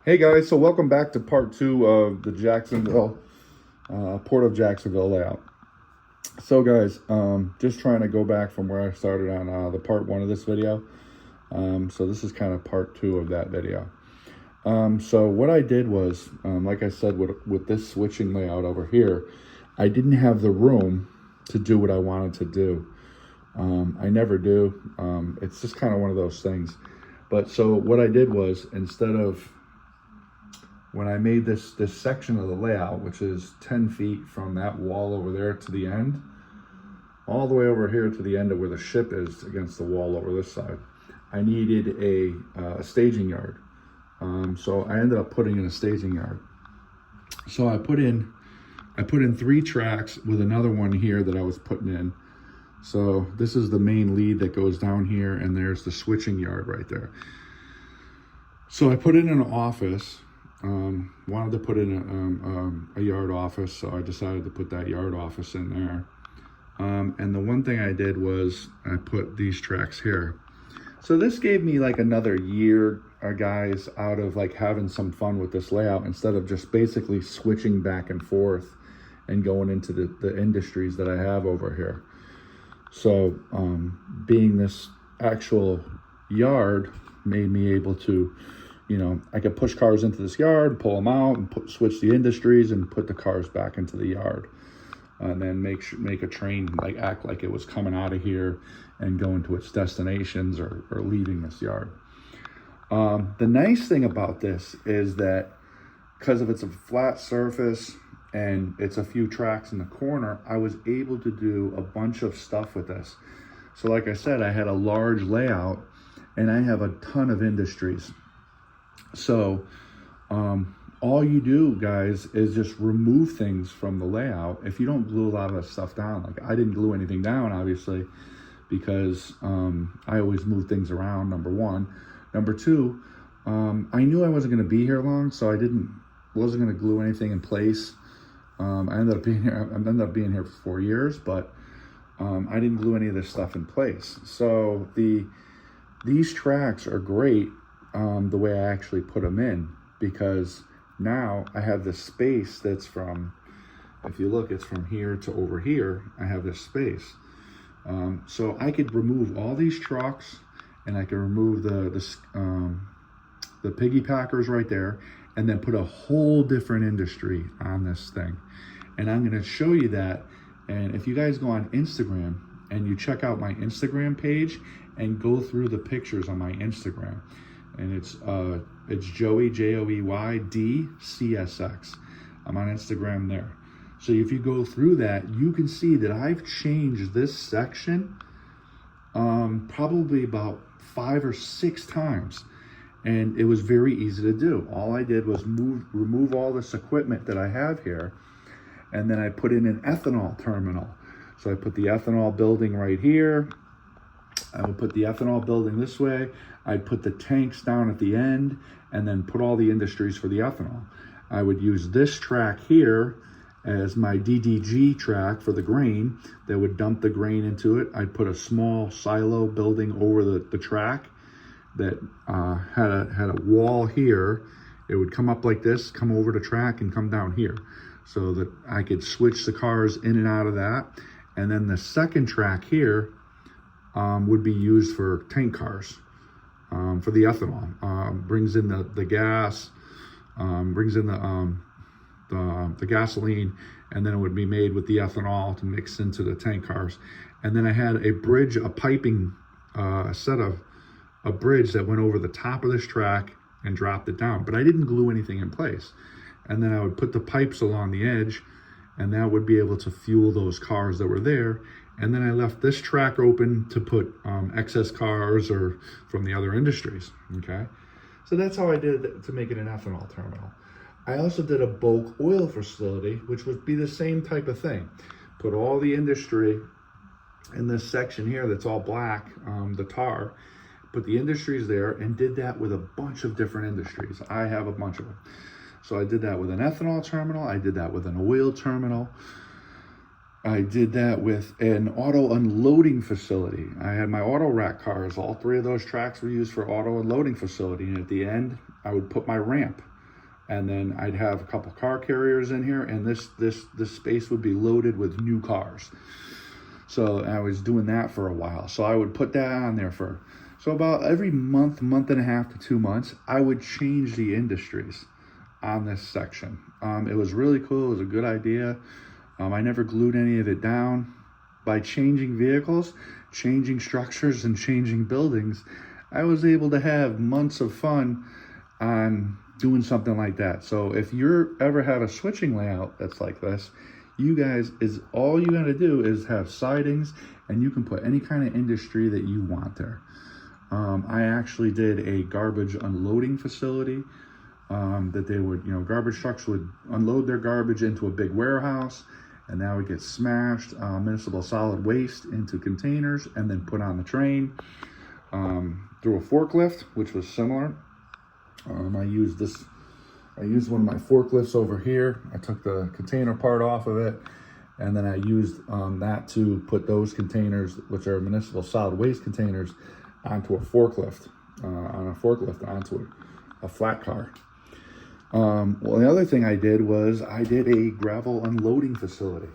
Hey guys, so welcome back to part two of the Jacksonville, Port of Jacksonville layout. So guys, just trying to go back from where I started on the part one of this video. So this is kind of part two of that video. So what I did was, like I said, with this switching layout over here, I didn't have the room to do what I wanted to do. I never do. It's just kind of one of those things. But so what I did was, instead of when I made this section of the layout, which is 10 feet from that wall over there to the end, all the way over here to the end of where the ship is against the wall over this side, I needed a staging yard. So I ended up putting in a staging yard. So I put in 3 tracks with another one here that I was putting in. So this is the main lead that goes down here, and there's the switching yard right there. So I put in an office. Wanted to put in a yard office, so I decided to put that yard office in there. And the one thing I did was I put these tracks here. So this gave me like another year, guys, out of like having some fun with this layout, instead of just basically switching back and forth and going into the industries that I have over here. So being this actual yard made me able to, I could push cars into this yard, pull them out, and switch the industries and put the cars back into the yard. And then make a train like act like it was coming out of here and going to its destinations or leaving this yard. The nice thing about this is that because of it's a flat surface and it's a few tracks in the corner, I was able to do a bunch of stuff with this. So like I said, I had a large layout and I have a ton of industries. So all you do, guys, is just remove things from the layout. If you don't glue a lot of that stuff down, like I didn't glue anything down, obviously, because I always move things around, number one. Number two, I knew I wasn't going to be here long, so I wasn't going to glue anything in place. I ended up being here for 4 years, but I didn't glue any of this stuff in place. So these tracks are great the way I actually put them in, because now I have this space that's from, if you look, it's from here to over here. I have this space. So I could remove all these trucks, and I can remove the piggy packers right there, and then put a whole different industry on this thing. And I'm going to show you that. And if you guys go on Instagram and you check out my Instagram page and go through the pictures on my Instagram, and it's Joey, Joey DCSX. I'm on Instagram there. So if you go through that, you can see that I've changed this section probably about 5 or 6 times, and it was very easy to do. All I did was remove all this equipment that I have here, and then I put in an ethanol terminal. So I put the ethanol building right here. I would put the ethanol building this way. I'd put the tanks down at the end, and then put all the industries for the ethanol. I would use this track here as my DDG track for the grain that would dump the grain into it. I'd put a small silo building over the track that had a wall here. It would come up like this, come over the track, and come down here, so that I could switch the cars in and out of that. And then the second track here would be used for tank cars, for the ethanol. Brings in the gas, brings in the gasoline, and then it would be made with the ethanol to mix into the tank cars. And then I had a bridge, a piping set of a bridge that went over the top of this track and dropped it down, but I didn't glue anything in place. And then I would put the pipes along the edge, and that would be able to fuel those cars that were there. And then I left this track open to put excess cars or from the other industries, okay? So that's how I did it to make it an ethanol terminal. I also did a bulk oil facility, which would be the same type of thing. Put all the industry in this section here that's all black, the tar, put the industries there, and did that with a bunch of different industries. I have a bunch of them. So I did that with an ethanol terminal. I did that with an oil terminal. I did that with an auto unloading facility. I had my auto rack cars. All 3 of those tracks were used for auto unloading facility. And at the end, I would put my ramp. and then I'd have a couple car carriers in here, and this space would be loaded with new cars. So I was doing that for a while. So I would put that on there so about every month and a half to 2 months, I would change the industries on this section. It was really cool. It was a good idea. I never glued any of it down. By changing vehicles, changing structures, and changing buildings, I was able to have months of fun on doing something like that. So if you ever have a switching layout that's like this, you guys, all you gotta do is have sidings, and you can put any kind of industry that you want there. I actually did a garbage unloading facility that they would, garbage trucks would unload their garbage into a big warehouse, and that would get smashed, municipal solid waste into containers, and then put on the train through a forklift, which was similar. I used one of my forklifts over here. I took the container part off of it, and then I used that to put those containers, which are municipal solid waste containers, onto a forklift, onto a flat car. Well, the other thing I did was I did a gravel unloading facility.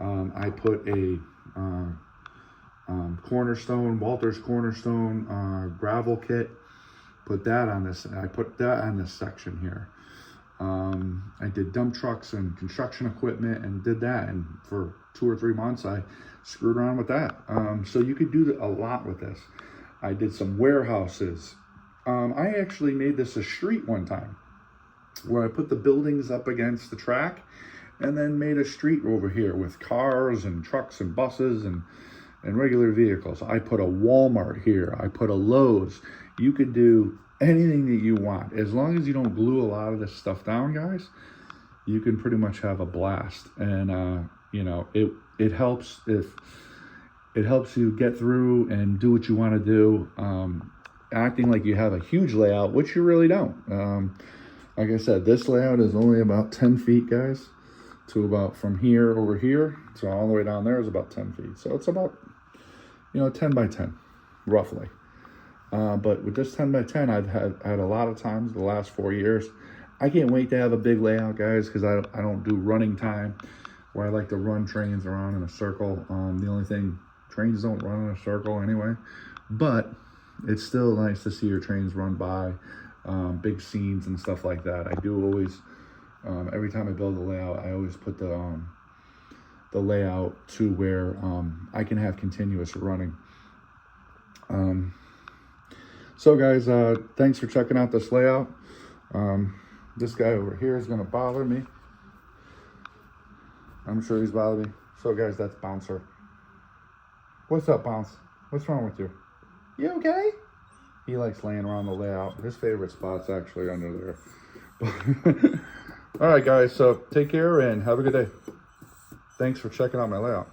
I put a Walters Cornerstone gravel kit. Put that on this. I put that on this section here. I did dump trucks and construction equipment and did that. And for 2 or 3 months, I screwed around with that. So you could do a lot with this. I did some warehouses. I actually made this a street one time, where I put the buildings up against the track and then made a street over here with cars and trucks and buses and regular vehicles. I put a Walmart here. I put a Lowe's. You could do anything that you want. As long as you don't glue a lot of this stuff down, guys, you can pretty much have a blast. And, it helps it helps you get through and do what you want to do, acting like you have a huge layout, which you really don't. Like I said, this layout is only about 10 feet, guys, to about from here over here. So all the way down there is about 10 feet. So it's about, 10 by 10, roughly. But with this 10 by 10, I've had a lot of times the last 4 years. I can't wait to have a big layout, guys, because I don't do running time, where I like to run trains around in a circle. The only thing, trains don't run in a circle anyway, but it's still nice to see your trains run by, big scenes and stuff like that. I do always, every time I build a layout, I always put the layout to where I can have continuous running. So guys, thanks for checking out this layout. This guy over here is gonna bother me. I'm sure he's bothered me. So guys, that's Bouncer. What's up, Bounce? What's wrong with you? You okay? He likes laying around the layout. His favorite spot's actually under there. All right, guys, so take care and have a good day. Thanks for checking out my layout.